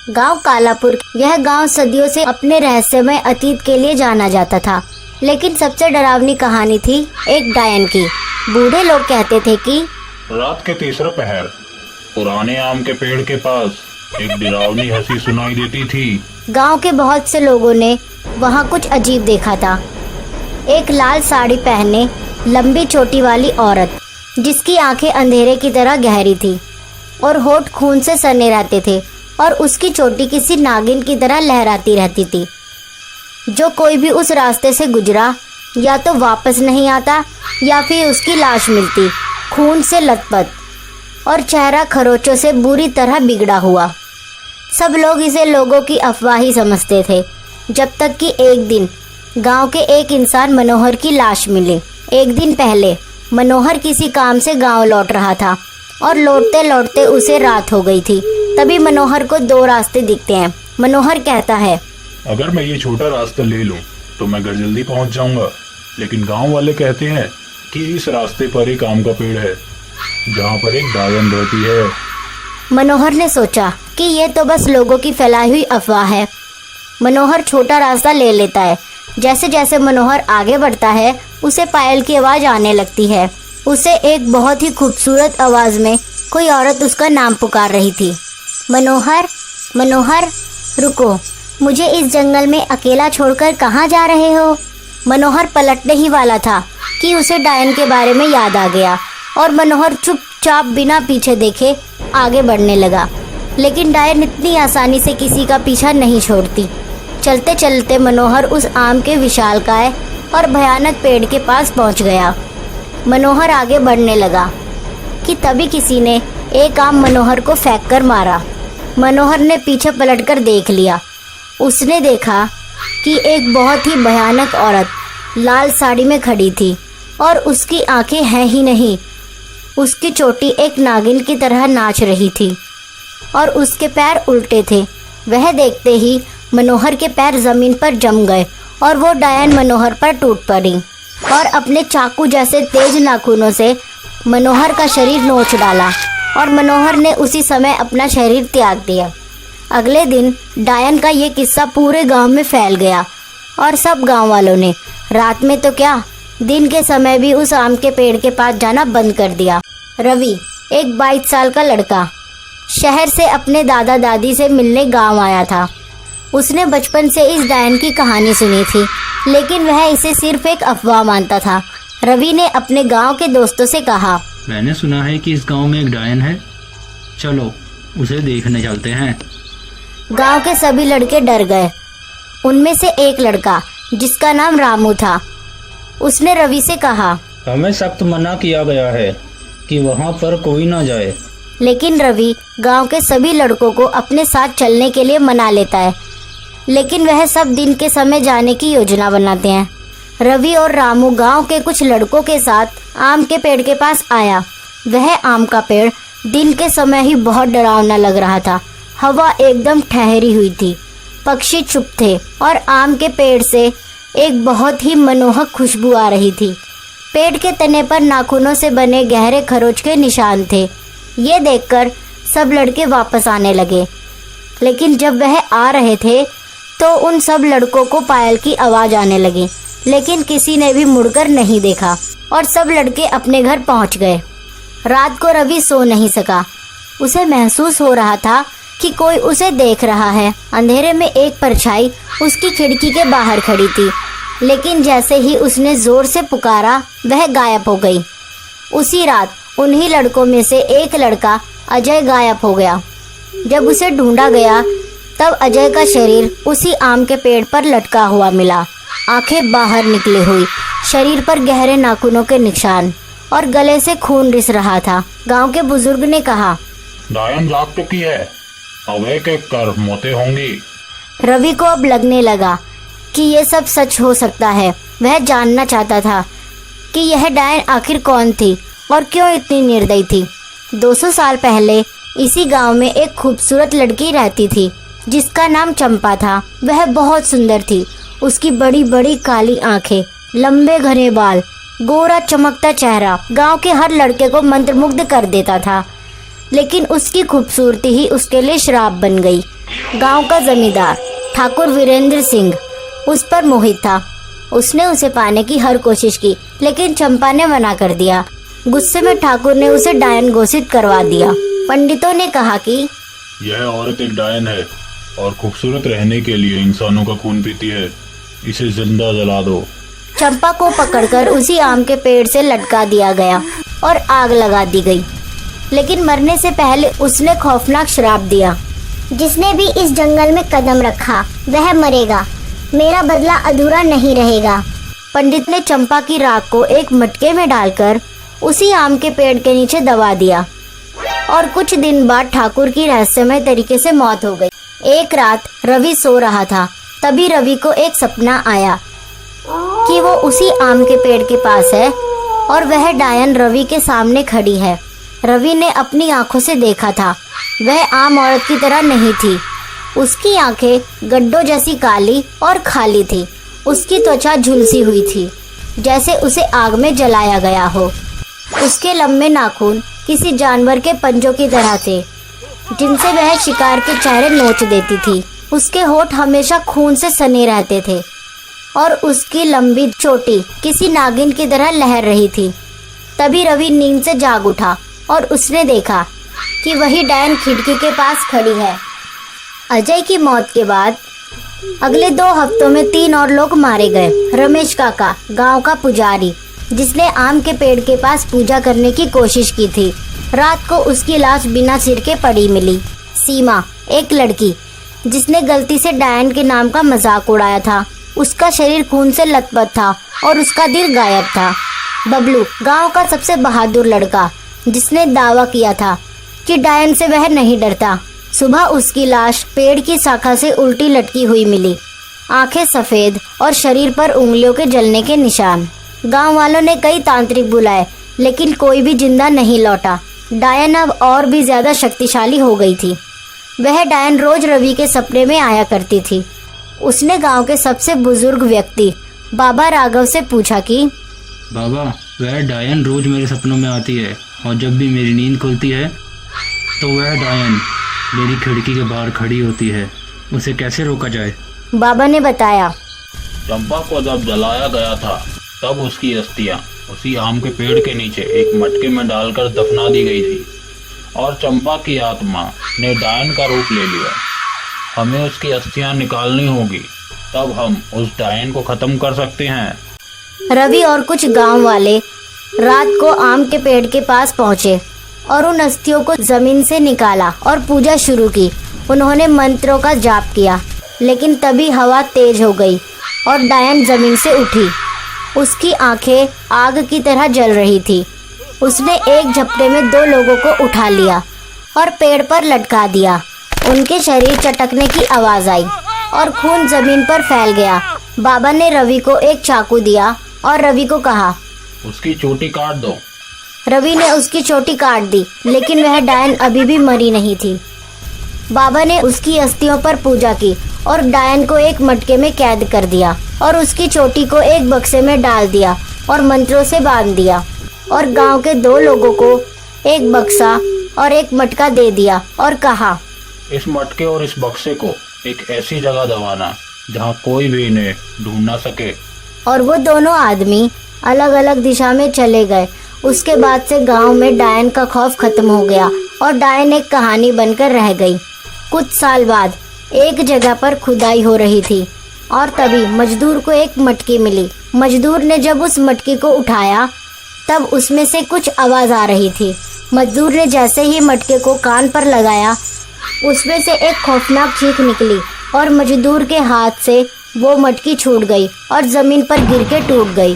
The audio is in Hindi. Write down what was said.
गांव कालापुर। यह गांव सदियों से अपने रहस्यमय अतीत के लिए जाना जाता था। लेकिन सबसे डरावनी कहानी थी एक डायन की। बूढ़े लोग कहते थे कि रात के तीसरा पहर पुराने आम के पेड़ के पास एक डरावनी हंसी सुनाई देती थी। गांव के बहुत से लोगों ने वहां कुछ अजीब देखा था। एक लाल साड़ी पहने लंबी चोटी वाली औरत, जिसकी आंखें अंधेरे की तरह गहरी थी और होठ खून से सने रहते थे, और उसकी चोटी किसी नागिन की तरह लहराती रहती थी। जो कोई भी उस रास्ते से गुजरा या तो वापस नहीं आता या फिर उसकी लाश मिलती, खून से लथपथ और चेहरा खरोचों से बुरी तरह बिगड़ा हुआ। सब लोग इसे लोगों की अफवाह ही समझते थे, जब तक कि एक दिन गांव के एक इंसान मनोहर की लाश मिली। एक दिन पहले मनोहर किसी काम से गांव लौट रहा था और लौटते लौटते उसे रात हो गई थी। तभी मनोहर को दो रास्ते दिखते हैं। मनोहर कहता है, अगर मैं ये छोटा रास्ता ले लूं तो मैं घर जल्दी पहुंच जाऊंगा, लेकिन गांव वाले कहते हैं कि इस रास्ते पर एक आम का पेड़ है जहां पर एक डायन रहती है। मनोहर ने सोचा कि ये तो बस लोगों की फैलाई हुई अफवाह है। मनोहर छोटा रास्ता ले लेता है। जैसे जैसे मनोहर आगे बढ़ता है, उसे पायल की आवाज आने लगती है। उसे एक बहुत ही खूबसूरत आवाज में कोई औरत उसका नाम पुकार रही थी। मनोहर, मनोहर, रुको, मुझे इस जंगल में अकेला छोड़कर कहाँ जा रहे हो? मनोहर पलटने ही वाला था कि उसे डायन के बारे में याद आ गया और मनोहर चुपचाप बिना पीछे देखे आगे बढ़ने लगा। लेकिन डायन इतनी आसानी से किसी का पीछा नहीं छोड़ती। चलते चलते मनोहर उस आम के विशालकाय और भयानक पेड़ के पास पहुंच गया। मनोहर आगे बढ़ने लगा कि तभी किसी ने एक आम मनोहर को फेंक कर मारा। मनोहर ने पीछे पलटकर देख लिया। उसने देखा कि एक बहुत ही भयानक औरत लाल साड़ी में खड़ी थी और उसकी आंखें हैं ही नहीं, उसकी चोटी एक नागिन की तरह नाच रही थी और उसके पैर उल्टे थे। वह देखते ही मनोहर के पैर जमीन पर जम गए और वो डायन मनोहर पर टूट पड़ी और अपने चाकू जैसे तेज नाखूनों से मनोहर का शरीर नोच डाला और मनोहर ने उसी समय अपना शरीर त्याग दिया। अगले दिन डायन का ये किस्सा पूरे गांव में फैल गया और सब गांव वालों ने रात में तो क्या, दिन के समय भी उस आम के पेड़ के पास जाना बंद कर दिया। रवि, एक 22 साल का लड़का, शहर से अपने दादा दादी से मिलने गांव आया था। उसने बचपन से इस डायन की कहानी सुनी थी, लेकिन वह इसे सिर्फ एक अफवाह मानता था। रवि ने अपने गांव के दोस्तों से कहा, मैंने सुना है कि इस गांव में एक डायन है, चलो उसे देखने चलते हैं। गांव के सभी लड़के डर गए। उनमें से एक लड़का, जिसका नाम रामू था, उसने रवि से कहा, हमें सख्त मना किया गया है कि वहां पर कोई ना जाए। लेकिन रवि गांव के सभी लड़कों को अपने साथ चलने के लिए मना लेता है, लेकिन वह सब दिन के समय जाने की योजना बनाते हैं। रवि और रामू गांव के कुछ लड़कों के साथ आम के पेड़ के पास आया। वह आम का पेड़ दिन के समय ही बहुत डरावना लग रहा था। हवा एकदम ठहरी हुई थी, पक्षी चुप थे और आम के पेड़ से एक बहुत ही मनमोहक खुशबू आ रही थी। पेड़ के तने पर नाखूनों से बने गहरे खरोच के निशान थे। ये देखकर सब लड़के वापस आने लगे, लेकिन जब वह आ रहे थे तो उन सब लड़कों को पायल की आवाज आने लगी, लेकिन किसी ने भी मुड़कर नहीं देखा और सब लड़के अपने घर पहुंच गए। रात को रवि सो नहीं सका। उसे महसूस हो रहा था कि कोई उसे देख रहा है। अंधेरे में एक परछाई उसकी खिड़की के बाहर खड़ी थी, लेकिन जैसे ही उसने जोर से पुकारा, वह गायब हो गई। उसी रात उन्हीं लड़कों में से एक लड़का अजय गायब हो गया। जब उसे ढूंढा गया तब अजय का शरीर उसी आम के पेड़ पर लटका हुआ मिला, आंखें बाहर निकली हुई, शरीर पर गहरे नाखूनों के निशान और गले से खून रिस रहा था। गांव के बुजुर्ग ने कहा, डायन जाग चुकी है, अब एक एक कर मौतें होंगी। रवि को अब लगने लगा कि ये सब सच हो सकता है। वह जानना चाहता था कि यह डायन आखिर कौन थी और क्यों इतनी निर्दयी थी। 200 साल पहले इसी गांव में एक खूबसूरत लड़की रहती थी, जिसका नाम चंपा था। वह बहुत सुंदर थी। उसकी बड़ी बड़ी काली आंखें, लंबे घने बाल, गोरा चमकता चेहरा गांव के हर लड़के को मंत्रमुग्ध कर देता था। लेकिन उसकी खूबसूरती ही उसके लिए श्राप बन गई। गांव का जमींदार ठाकुर वीरेंद्र सिंह उस पर मोहित था। उसने उसे पाने की हर कोशिश की, लेकिन चंपा ने मना कर दिया। गुस्से में ठाकुर ने उसे डायन घोषित करवा दिया। पंडितों ने कहा कि यह औरत एक डायन है और खूबसूरत रहने के लिए इंसानों का खून पीती है। इसे जिंदा जला दो। चंपा को पकड़कर उसी आम के पेड़ से लटका दिया गया और आग लगा दी गई। लेकिन मरने से पहले उसने खौफनाक श्राप दिया। जिसने भी इस जंगल में कदम रखा वह मरेगा। मेरा बदला अधूरा नहीं रहेगा। पंडित ने चंपा की राख को एक मटके में डालकर उसी आम के पेड़ के नीचे दबा दिया और कुछ दिन बाद ठाकुर की रहस्यमय तरीके से मौत हो गई। एक रात रवि सो रहा था। तभी रवि को एक सपना आया कि वो उसी आम के पेड़ के पास है और वह डायन रवि के सामने खड़ी है। रवि ने अपनी आंखों से देखा था। वह आम औरत की तरह नहीं थी। उसकी आंखें गड्ढों जैसी काली और खाली थी। उसकी त्वचा झुलसी हुई थी, जैसे उसे आग में जलाया गया हो। उसके लंबे नाखून किसी जानवर के पंजों की तरह थे, जिनसे वह शिकार के चेहरे नोच देती थी। उसके होठ हमेशा खून से सने रहते थे और उसकी लंबी चोटी किसी नागिन की तरह लहर रही थी। तभी रवि नींद से जाग उठा और उसने देखा कि वही डायन खिड़की के पास खड़ी है। अजय की मौत के बाद अगले 2 हफ्तों में 3 और लोग मारे गए। रमेश काका, गांव का पुजारी, जिसने आम के पेड़ के पास पूजा करने की कोशिश की थी, रात को उसकी लाश बिना सिर के पड़ी मिली। सीमा, एक लड़की जिसने गलती से डायन के नाम का मजाक उड़ाया था, उसका शरीर खून से लथपथ था और उसका दिल गायब था। बबलू, गांव का सबसे बहादुर लड़का, जिसने दावा किया था कि डायन से वह नहीं डरता। सुबह उसकी लाश पेड़ की शाखा से उल्टी लटकी हुई मिली, आंखें सफेद और शरीर पर उंगलियों के जलने के निशान। गांव वालों ने कई तांत्रिक बुलाए, लेकिन कोई भी जिंदा नहीं लौटा। डायन अब और भी ज्यादा शक्तिशाली हो गई थी। वह डायन रोज रवि के सपने में आया करती थी। उसने गांव के सबसे बुजुर्ग व्यक्ति बाबा राघव से पूछा कि बाबा, वह डायन रोज मेरे सपनों में आती है और जब भी मेरी नींद खुलती है तो वह डायन मेरी खिड़की के बाहर खड़ी होती है। उसे कैसे रोका जाए? बाबा ने बताया, चंपा को जब जलाया गया था तब उसकी अस्थियां उसी आम के पेड़ के नीचे एक मटके में डालकर दफना दी गई थी और चंपा की आत्मा ने डायन का रूप ले लिया। हमें उसकी अस्थियां निकालनी होगी, तब हम उस डायन को खत्म कर सकते हैं। रवि और कुछ गांव वाले रात को आम के पेड़ के पास पहुंचे और उन अस्थियों को जमीन से निकाला और पूजा शुरू की। उन्होंने मंत्रों का जाप किया, लेकिन तभी हवा तेज हो गई और डायन जमीन से उठी। उसकी आंखें आग की तरह जल रही थी। उसने एक झपटे में 2 लोगों को उठा लिया और पेड़ पर लटका दिया। उनके शरीर चटकने की आवाज आई और खून जमीन पर फैल गया। बाबा ने रवि को एक चाकू दिया और रवि को कहा, उसकी चोटी काट दो। रवि ने उसकी चोटी काट दी, लेकिन वह डायन अभी भी मरी नहीं थी। बाबा ने उसकी अस्थियों पर पूजा की और डायन को एक मटके में कैद कर दिया और उसकी चोटी को एक बक्से में डाल दिया और मंत्रों से बांध दिया और गांव के 2 लोगों को एक बक्सा और एक मटका दे दिया और कहा, इस मटके और इस बक्से को एक ऐसी जगह दबाना जहां कोई भी इन्हें ढूंढ ना सके। और वो दोनों आदमी अलग अलग दिशा में चले गए। उसके बाद से गांव में डायन का खौफ खत्म हो गया और डायन एक कहानी बनकर रह गई। कुछ साल बाद एक जगह पर खुदाई हो रही थी और तभी मजदूर को एक मटकी मिली। मजदूर ने जब उस मटकी को उठाया तब उसमें से कुछ आवाज आ रही थी। मजदूर ने जैसे ही मटके को कान पर लगाया, उसमें से एक खौफनाक चीख निकली और मजदूर के हाथ से वो मटकी छूट गई और जमीन पर गिर के टूट गई।